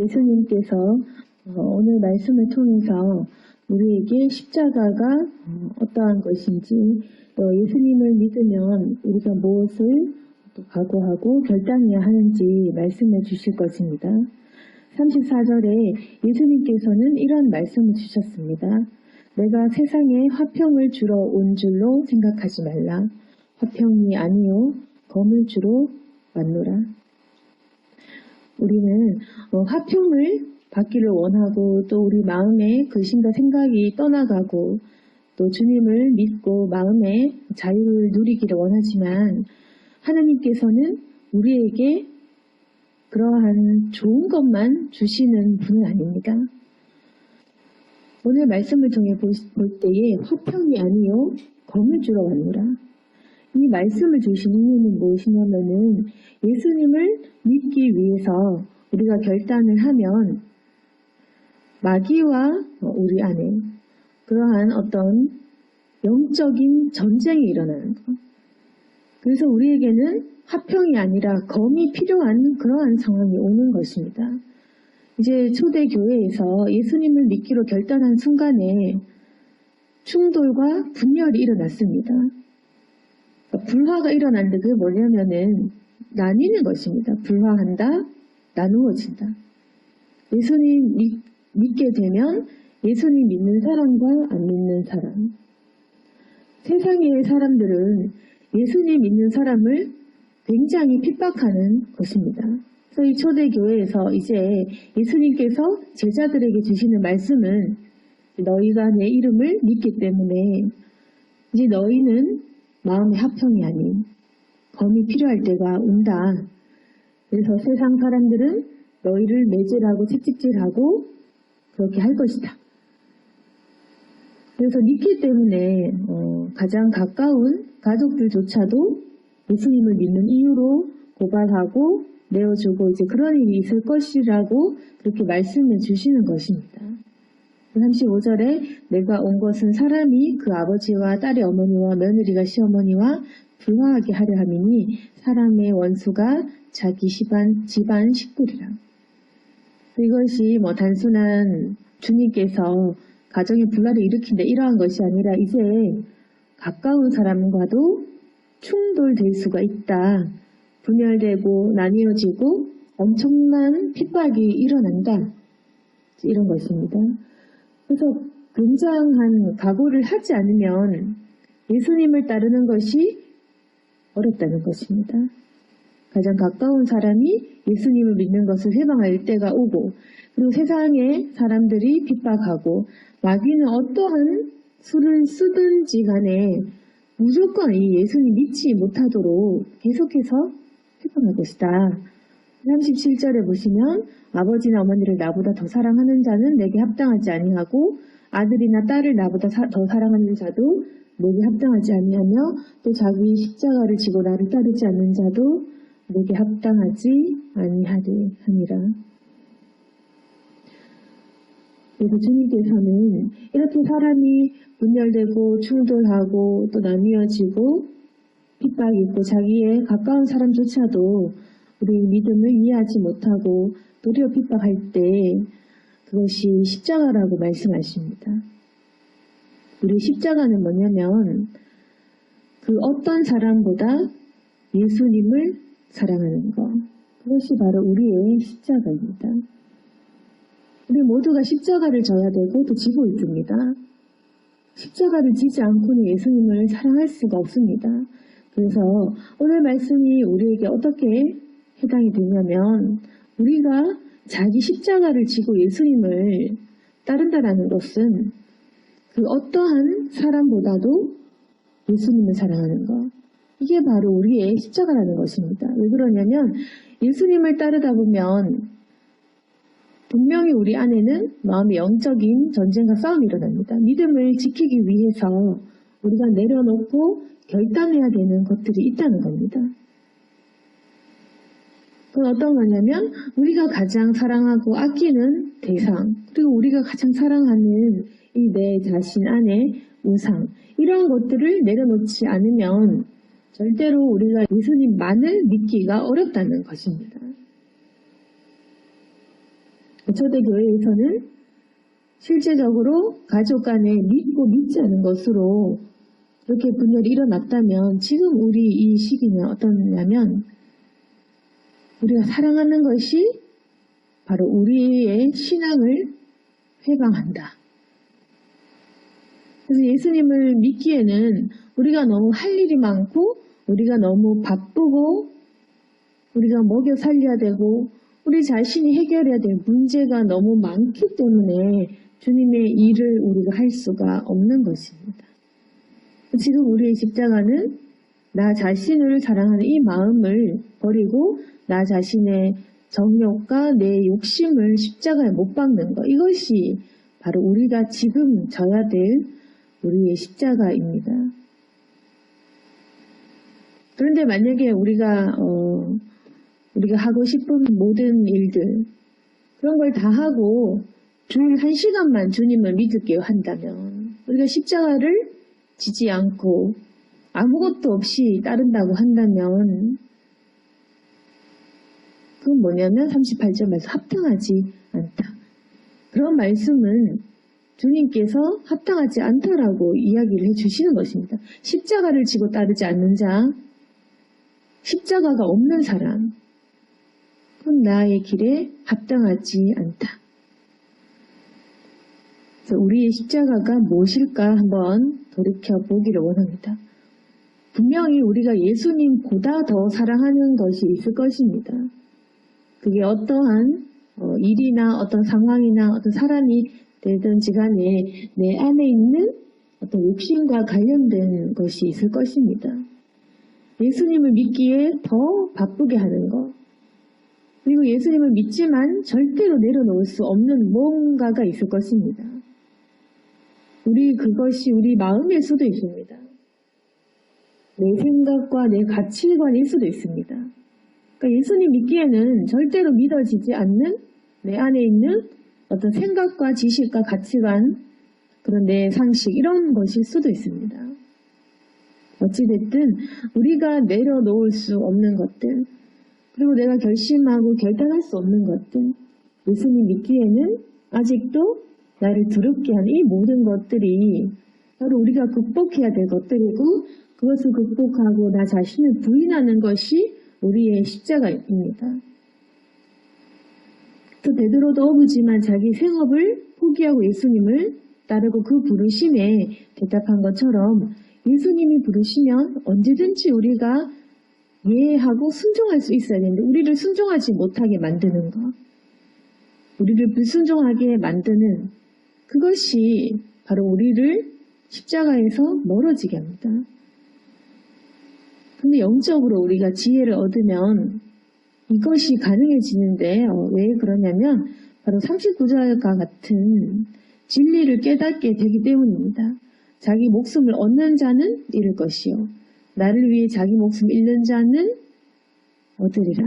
예수님께서 오늘 말씀을 통해서 우리에게 십자가가 어떠한 것인지, 또 예수님을 믿으면 우리가 무엇을 또 각오하고 결단해야 하는지 말씀해 주실 것입니다. 34절에 예수님께서는 이런 말씀을 주셨습니다. 내가 세상에 화평을 주러 온 줄로 생각하지 말라. 화평이 아니요 검을 주러 왔노라. 우리는 화평을 받기를 원하고, 또 우리 마음에 근심과 생각이 떠나가고, 또 주님을 믿고 마음의 자유를 누리기를 원하지만, 하나님께서는 우리에게 그러한 좋은 것만 주시는 분은 아닙니다. 오늘 말씀을 통해 볼 때에 화평이 아니요 검을 주러 왔노라. 이 말씀을 주신 이유는 무엇이냐면은, 예수님을 믿기 위해서 우리가 결단을 하면 마귀와 우리 안에 그러한 어떤 영적인 전쟁이 일어나는 것. 그래서 우리에게는 화평이 아니라 검이 필요한 그러한 상황이 오는 것입니다. 이제 초대교회에서 예수님을 믿기로 결단한 순간에 충돌과 분열이 일어났습니다. 불화가 일어났는데 그게 뭐냐면은 나뉘는 것입니다. 불화한다, 나누어진다. 예수님 믿게 되면 예수님 믿는 사람과 안 믿는 사람. 세상의 사람들은 예수님 믿는 사람을 굉장히 핍박하는 것입니다. 그래서 이 초대교회에서 이제 예수님께서 제자들에게 주시는 말씀은, 너희가 내 이름을 믿기 때문에 이제 너희는 마음의 화평이 아닌 검이 필요할 때가 온다. 그래서 세상 사람들은 너희를 매질하고 채찍질하고 그렇게 할 것이다. 그래서 믿기 때문에 가장 가까운 가족들조차도 예수님을 믿는 이유로 고발하고 내어주고 이제 그런 일이 있을 것이라고 그렇게 말씀해 주시는 것입니다. 35절에 내가 온 것은 사람이 그 아버지와 딸의 어머니와 며느리가 시어머니와 불화하게 하려 함이니 사람의 원수가 자기 집안 식구리라. 이것이 단순한 주님께서 가정의 불화를 일으킨다 이러한 것이 아니라, 이제 가까운 사람과도 충돌될 수가 있다. 분열되고 나뉘어지고 엄청난 핍박이 일어난다. 이런 것입니다. 그래서 굉장한 각오를 하지 않으면 예수님을 따르는 것이 어렵다는 것입니다. 가장 가까운 사람이 예수님을 믿는 것을 회방할 때가 오고, 그리고 세상의 사람들이 핍박하고, 마귀는 어떠한 수를 쓰든지 간에 무조건 이 예수님 믿지 못하도록 계속해서 회방할 것이다. 37절에 보시면 아버지나 어머니를 나보다 더 사랑하는 자는 내게 합당하지 아니하고, 아들이나 딸을 나보다 더 사랑하는 자도 내게 합당하지 아니하며, 또 자기 십자가를 지고 나를 따르지 않는 자도 내게 합당하지 아니하리 하니라. 그래서 주님께서는 이렇게 사람이 분열되고 충돌하고 또 나뉘어지고 핍박이 있고 자기의 가까운 사람조차도 우리 믿음을 이해하지 못하고 도리어 핍박할 때 그것이 십자가라고 말씀하십니다. 우리 십자가는 뭐냐면, 그 어떤 사람보다 예수님을 사랑하는 것. 그것이 바로 우리의 십자가입니다. 우리 모두가 십자가를 져야 되고 또 지고 있습니다. 십자가를 지지 않고는 예수님을 사랑할 수가 없습니다. 그래서 오늘 말씀이 우리에게 어떻게 해당이 되냐면, 우리가 자기 십자가를 지고 예수님을 따른다라는 것은 그 어떠한 사람보다도 예수님을 사랑하는 것. 이게 바로 우리의 십자가라는 것입니다. 왜 그러냐면, 예수님을 따르다 보면 분명히 우리 안에는 마음의 영적인 전쟁과 싸움이 일어납니다. 믿음을 지키기 위해서 우리가 내려놓고 결단해야 되는 것들이 있다는 겁니다. 그건 어떤 거냐면, 우리가 가장 사랑하고 아끼는 대상, 그리고 우리가 가장 사랑하는 이 내 자신 안에 우상, 이런 것들을 내려놓지 않으면 절대로 우리가 예수님만을 믿기가 어렵다는 것입니다. 초대교회에서는 실제적으로 가족 간에 믿고 믿지 않은 것으로 이렇게 분열이 일어났다면 지금 우리 이 시기는 어떠냐면 우리가 사랑하는 것이 바로 우리의 신앙을 회방한다. 그래서 예수님을 믿기에는 우리가 너무 할 일이 많고 우리가 너무 바쁘고 우리가 먹여 살려야 되고 우리 자신이 해결해야 될 문제가 너무 많기 때문에 주님의 일을 우리가 할 수가 없는 것입니다. 지금 우리의 십자가는 나 자신을 사랑하는 이 마음을 버리고 나 자신의 정욕과 내 욕심을 십자가에 못 박는 것, 이것이 바로 우리가 지금 져야 될 우리의 십자가입니다. 그런데 만약에 우리가 하고 싶은 모든 일들 그런 걸 다 하고 주 1시간만 주님을 믿을게요 한다면 우리가 십자가를 지지 않고 아무것도 없이 따른다고 한다면 그건 뭐냐면 38절에서 합당하지 않다. 그런 말씀은 주님께서 합당하지 않다라고 이야기를 해주시는 것입니다. 십자가를 지고 따르지 않는 자, 십자가가 없는 사람, 그건 나의 길에 합당하지 않다. 그래서 우리의 십자가가 무엇일까 한번 돌이켜보기를 원합니다. 분명히 우리가 예수님보다 더 사랑하는 것이 있을 것입니다. 그게 어떠한 일이나 어떤 상황이나 어떤 사람이 되든지 간에 내 안에 있는 어떤 욕심과 관련된 것이 있을 것입니다. 예수님을 믿기에 더 바쁘게 하는 것, 그리고 예수님을 믿지만 절대로 내려놓을 수 없는 뭔가가 있을 것입니다. 그것이 우리 마음일 수도 있습니다. 내 생각과 내 가치관일 수도 있습니다. 그러니까 예수님 믿기에는 절대로 믿어지지 않는 내 안에 있는 어떤 생각과 지식과 가치관, 그런 내 상식, 이런 것일 수도 있습니다. 어찌됐든 우리가 내려놓을 수 없는 것들, 그리고 내가 결심하고 결단할 수 없는 것들, 예수님 믿기에는 아직도 나를 두렵게 하는 이 모든 것들이 바로 우리가 극복해야 될 것들이고, 그것을 극복하고 나 자신을 부인하는 것이 우리의 십자가입니다. 또 베드로도 어부지만 자기 생업을 포기하고 예수님을 따르고 그 부르심에 대답한 것처럼 예수님이 부르시면 언제든지 우리가 예하고 순종할 수 있어야 되는데 우리를 순종하지 못하게 만드는 것, 우리를 불순종하게 만드는 그것이 바로 우리를 십자가에서 멀어지게 합니다. 근데 영적으로 우리가 지혜를 얻으면 이것이 가능해지는데 왜 그러냐면 바로 39절과 같은 진리를 깨닫게 되기 때문입니다. 자기 목숨을 얻는 자는 잃을 것이요 나를 위해 자기 목숨 잃는 자는 얻으리라.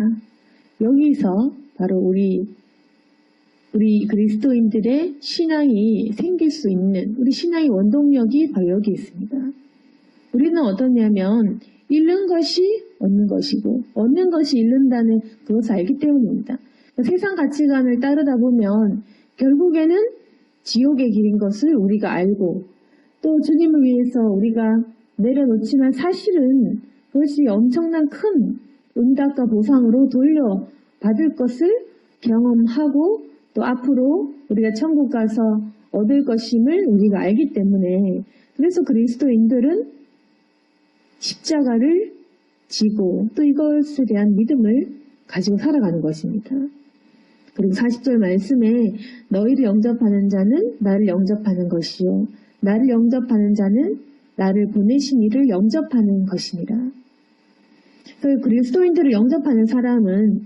여기서 바로 우리 그리스도인들의 신앙이 생길 수 있는 우리 신앙의 원동력이 바로 여기 있습니다. 우리는 어떠냐면 잃는 것이 얻는 것이고 얻는 것이 잃는다는 그것을 알기 때문입니다. 세상 가치관을 따르다 보면 결국에는 지옥의 길인 것을 우리가 알고 또 주님을 위해서 우리가 내려놓지만 사실은 그것이 엄청난 큰 응답과 보상으로 돌려받을 것을 경험하고 또 앞으로 우리가 천국 가서 얻을 것임을 우리가 알기 때문에 그래서 그리스도인들은 십자가를 지고 또 이것에 대한 믿음을 가지고 살아가는 것입니다. 그리고 40절 말씀에 너희를 영접하는 자는 나를 영접하는 것이요 나를 영접하는 자는 나를 보내신 이를 영접하는 것이니라. 그래서 그리스도인들을 영접하는 사람은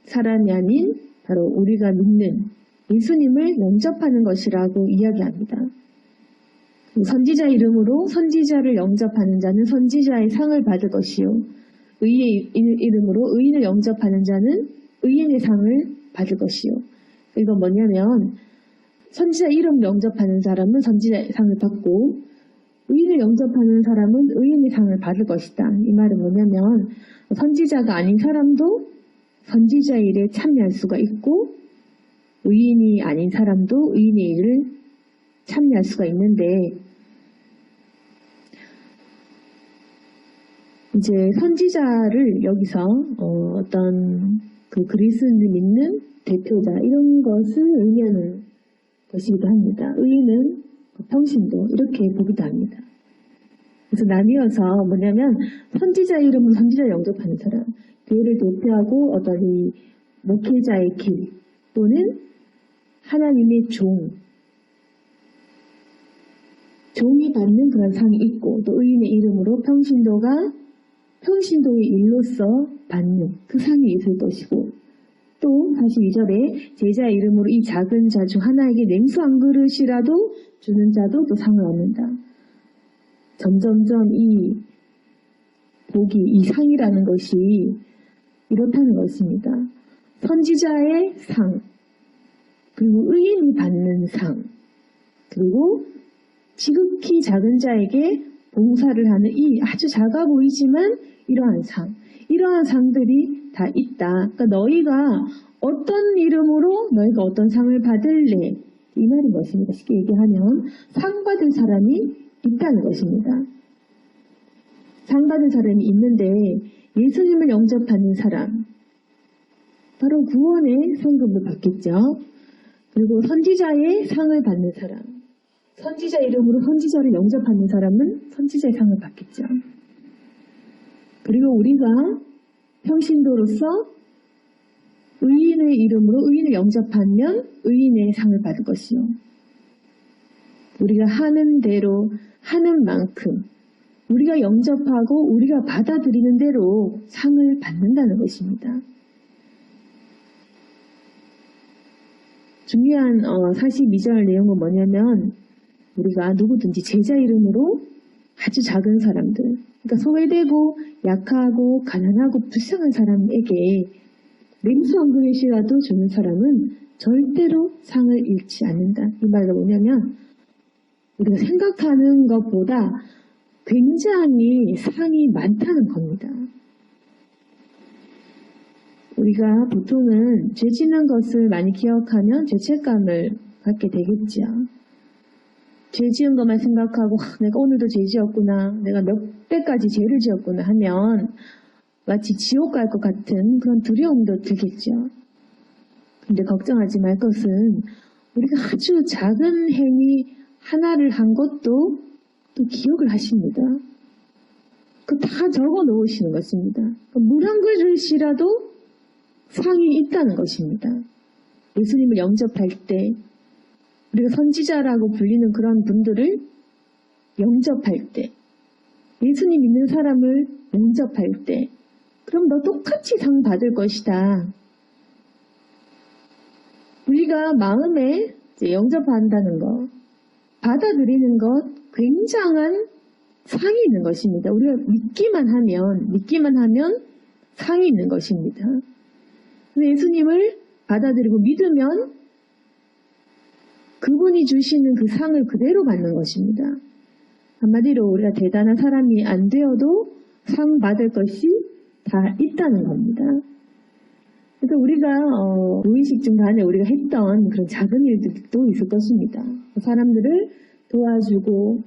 사람이 아닌 바로 우리가 믿는 예수님을 영접하는 것이라고 이야기합니다. 선지자 이름으로 선지자를 영접하는 자는 선지자의 상을 받을 것이요 의의 이름으로 의인을 영접하는 자는 의인의 상을 받을 것이요. 이건 뭐냐면 선지자 이름 영접하는 사람은 선지자의 상을 받고 의인을 영접하는 사람은 의인의 상을 받을 것이다. 이 말은 뭐냐면 선지자가 아닌 사람도 선지자 일에 참여할 수가 있고 의인이 아닌 사람도 의인의 일을 참여할 수가 있는데, 이제 선지자를 여기서 어떤 그 그리스도를 믿는 대표자 이런 것을 의미하는 것이기도 합니다. 의인은 평신도 이렇게 보기도 합니다. 그래서 나뉘어서 뭐냐면 선지자 이름으로 선지자 영접하는 사람, 교회를 대표하고 어떤 이 목회자의 길 또는 하나님의 종이 받는 그런 상이 있고, 또 의인의 이름으로 평신도의 일로서 받는 그 상이 있을 것이고, 또 42절에 제자의 이름으로 이 작은 자 중 하나에게 냉수 한 그릇이라도 주는 자도 또 상을 얻는다. 점점점 이 복이, 이 상이라는 것이 이렇다는 것입니다. 선지자의 상, 그리고 의인이 받는 상, 그리고 지극히 작은 자에게 봉사를 하는 이 아주 작아 보이지만 이러한 상들이 다 있다. 그러니까 너희가 어떤 이름으로 너희가 어떤 상을 받을래, 이 말인 것입니다. 쉽게 얘기하면 상 받을 사람이 있다는 것입니다. 상 받은 사람이 있는데 예수님을 영접하는 사람, 바로 구원의 성금을 받겠죠. 그리고 선지자의 상을 받는 사람, 선지자 이름으로 선지자를 영접하는 사람은 선지자의 상을 받겠죠. 그리고 우리가 평신도로서 의인의 이름으로 의인을 영접하면 의인의 상을 받을 것이요. 우리가 하는 대로 하는 만큼 우리가 영접하고 우리가 받아들이는 대로 상을 받는다는 것입니다. 중요한 42절 내용은 뭐냐면 우리가 누구든지 제자 이름으로 아주 작은 사람들, 그러니까 소외되고 약하고 가난하고 불쌍한 사람에게 냉수 한 그릇이라도 주는 사람은 절대로 상을 잃지 않는다. 이 말은 뭐냐면 우리가 생각하는 것보다 굉장히 상이 많다는 겁니다. 우리가 보통은 죄 짓는 것을 많이 기억하면 죄책감을 갖게 되겠죠. 죄 지은 것만 생각하고 내가 오늘도 죄 지었구나, 내가 몇 배까지 죄를 지었구나 하면 마치 지옥 갈 것 같은 그런 두려움도 들겠죠. 근데 걱정하지 말 것은 우리가 아주 작은 행위 하나를 한 것도 또 기억을 하십니다. 그 다 적어 놓으시는 것입니다. 물 한 그릇이라도 상이 있다는 것입니다. 예수님을 영접할 때, 우리가 선지자라고 불리는 그런 분들을 영접할 때, 예수님 믿는 사람을 영접할 때, 그럼 너 똑같이 상 받을 것이다. 우리가 마음에 영접한다는 것, 받아들이는 것, 굉장한 상이 있는 것입니다. 우리가 믿기만 하면 상이 있는 것입니다. 예수님을 받아들이고 믿으면 그분이 주시는 그 상을 그대로 받는 것입니다. 한마디로 우리가 대단한 사람이 안 되어도 상 받을 것이 다 있다는 겁니다. 그래서 우리가 무의식 중간에 우리가 했던 그런 작은 일들도 있을 것입니다. 사람들을 도와주고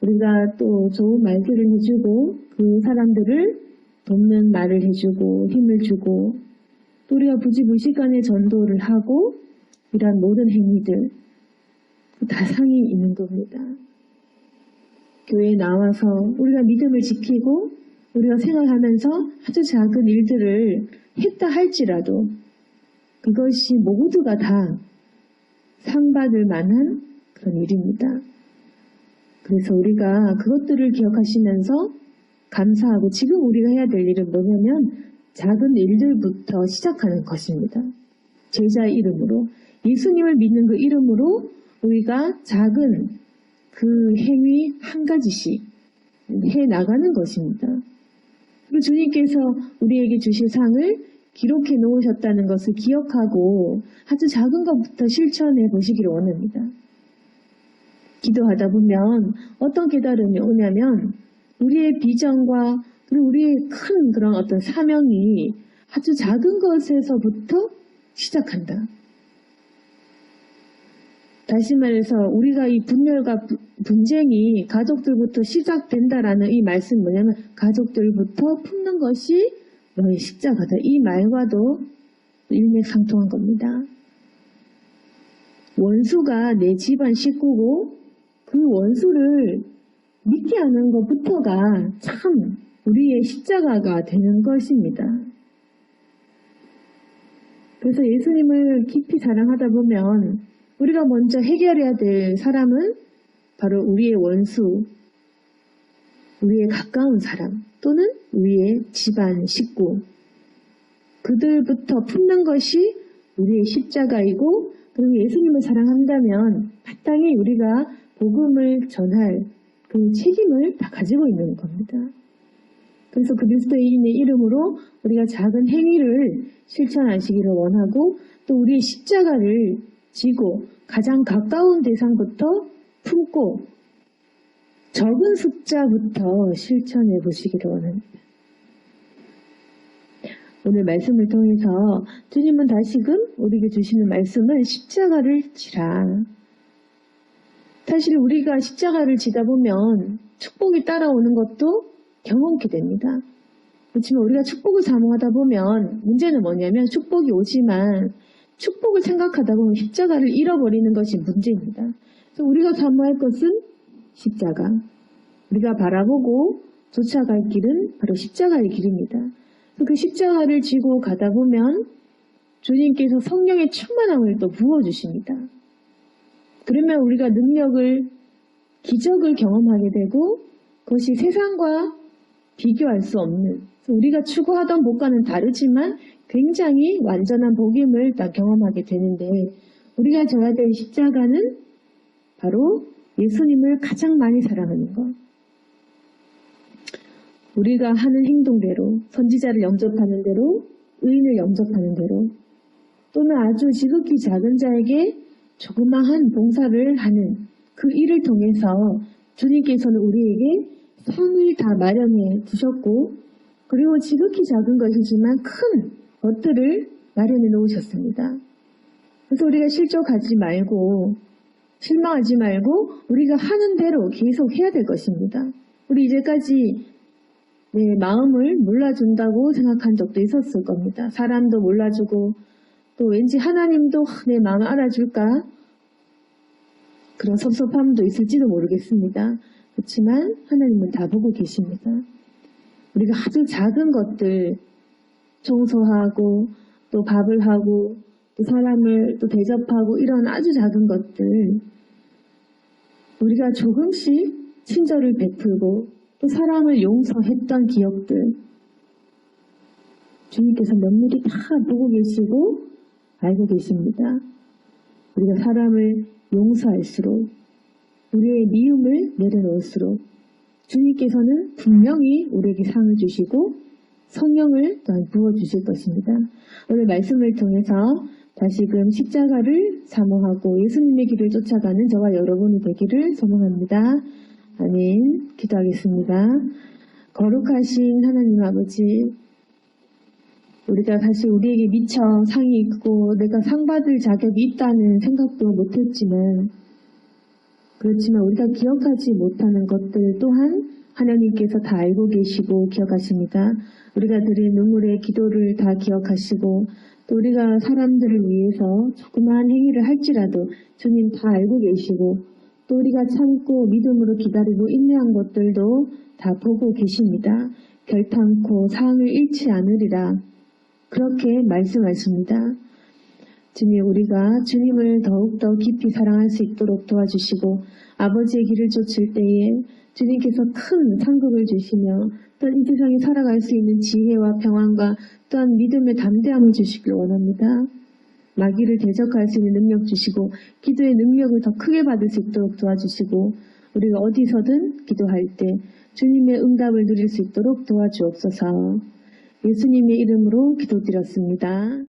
우리가 또 좋은 말들을 해주고 그 사람들을 돕는 말을 해주고 힘을 주고 또 우리가 부지불식간에 전도를 하고 이러한 모든 행위들 다 상이 있는 겁니다. 교회에 나와서 우리가 믿음을 지키고 우리가 생활하면서 아주 작은 일들을 했다 할지라도 그것이 모두가 다 상 받을 만한 그런 일입니다. 그래서 우리가 그것들을 기억하시면서 감사하고 지금 우리가 해야 될 일은 뭐냐면 작은 일들부터 시작하는 것입니다. 제자의 이름으로, 예수님을 믿는 그 이름으로 우리가 작은 그 행위 한 가지씩 해 나가는 것입니다. 그리고 주님께서 우리에게 주실 상을 기록해 놓으셨다는 것을 기억하고 아주 작은 것부터 실천해 보시기를 원합니다. 기도하다 보면 어떤 깨달음이 오냐면 우리의 비전과 그리고 우리의 큰 그런 어떤 사명이 아주 작은 것에서부터 시작한다. 다시 말해서 우리가 이 분열과 분쟁이 가족들부터 시작된다라는 이 말씀은 뭐냐면 가족들부터 품는 것이 너의 십자가다. 이 말과도 일맥상통한 겁니다. 원수가 내 집안 식구고 그 원수를 믿게 하는 것부터가 참 우리의 십자가가 되는 것입니다. 그래서 예수님을 깊이 사랑하다 보면 우리가 먼저 해결해야 될 사람은 바로 우리의 원수, 우리의 가까운 사람 또는 우리의 집안 식구, 그들부터 품는 것이 우리의 십자가이고, 그리고 예수님을 사랑한다면 마땅히 우리가 복음을 전할 그 책임을 다 가지고 있는 겁니다. 그래서 그리스도인의 이름으로 우리가 작은 행위를 실천하시기를 원하고, 또 우리의 십자가를 지고 가장 가까운 대상부터 품고 적은 숫자부터 실천해 보시기를 원합니다. 오늘 말씀을 통해서 주님은 다시금 우리에게 주시는 말씀은 십자가를 지라. 사실 우리가 십자가를 지다 보면 축복이 따라오는 것도 경험케 됩니다. 그렇지만 우리가 축복을 사모하다 보면 문제는 뭐냐면 축복이 오지만 축복을 생각하다 보면 십자가를 잃어버리는 것이 문제입니다. 그래서 우리가 사모할 것은 십자가. 우리가 바라보고 쫓아갈 길은 바로 십자가의 길입니다. 그 십자가를 지고 가다 보면 주님께서 성령의 충만함을 또 부어주십니다. 그러면 우리가 능력을, 기적을 경험하게 되고 그것이 세상과 비교할 수 없는, 우리가 추구하던 복과는 다르지만 굉장히 완전한 복임을 다 경험하게 되는데, 우리가 져야 될 십자가는 바로 예수님을 가장 많이 사랑하는 것. 우리가 하는 행동대로, 선지자를 영접하는 대로, 의인을 영접하는 대로, 또는 아주 지극히 작은 자에게 조그마한 봉사를 하는 그 일을 통해서 주님께서는 우리에게 상을 다 마련해 두셨고, 그리고 지극히 작은 것이지만 큰 것들을 마련해 놓으셨습니다. 그래서 우리가 실족하지 말고 실망하지 말고 우리가 하는 대로 계속 해야 될 것입니다. 우리 이제까지 내 마음을 몰라준다고 생각한 적도 있었을 겁니다. 사람도 몰라주고 또 왠지 하나님도 내 마음을 알아줄까? 그런 섭섭함도 있을지도 모르겠습니다. 그렇지만 하나님은 다 보고 계십니다. 우리가 아주 작은 것들, 청소하고 또 밥을 하고 또 사람을 또 대접하고 이런 아주 작은 것들, 우리가 조금씩 친절을 베풀고 또 사람을 용서했던 기억들, 주님께서 면밀히 다 보고 계시고 알고 계십니다. 우리가 사람을 용서할수록, 우리의 미움을 내려놓을수록 주님께서는 분명히 우리에게 상을 주시고 성령을 또한 부어주실 것입니다. 오늘 말씀을 통해서 다시금 십자가를 사모하고 예수님의 길을 쫓아가는 저와 여러분이 되기를 소망합니다. 아멘. 기도하겠습니다. 거룩하신 하나님 아버지, 우리가 사실 우리에게 미처 상이 있고 내가 상 받을 자격이 있다는 생각도 못했지만, 그렇지만 우리가 기억하지 못하는 것들 또한 하나님께서 다 알고 계시고 기억하십니다. 우리가 드린 눈물의 기도를 다 기억하시고, 또 우리가 사람들을 위해서 조그마한 행위를 할지라도 주님 다 알고 계시고, 또 우리가 참고 믿음으로 기다리고 인내한 것들도 다 보고 계십니다. 결탄코 상을 잃지 않으리라, 그렇게 말씀하십니다. 주님, 우리가 주님을 더욱더 깊이 사랑할 수 있도록 도와주시고, 아버지의 길을 쫓을 때에 주님께서 큰 상급을 주시며 또한 이 세상에 살아갈 수 있는 지혜와 평안과 또한 믿음의 담대함을 주시길 원합니다. 마귀를 대적할 수 있는 능력 주시고 기도의 능력을 더 크게 받을 수 있도록 도와주시고, 우리가 어디서든 기도할 때 주님의 응답을 누릴 수 있도록 도와주옵소서. 예수님의 이름으로 기도드렸습니다.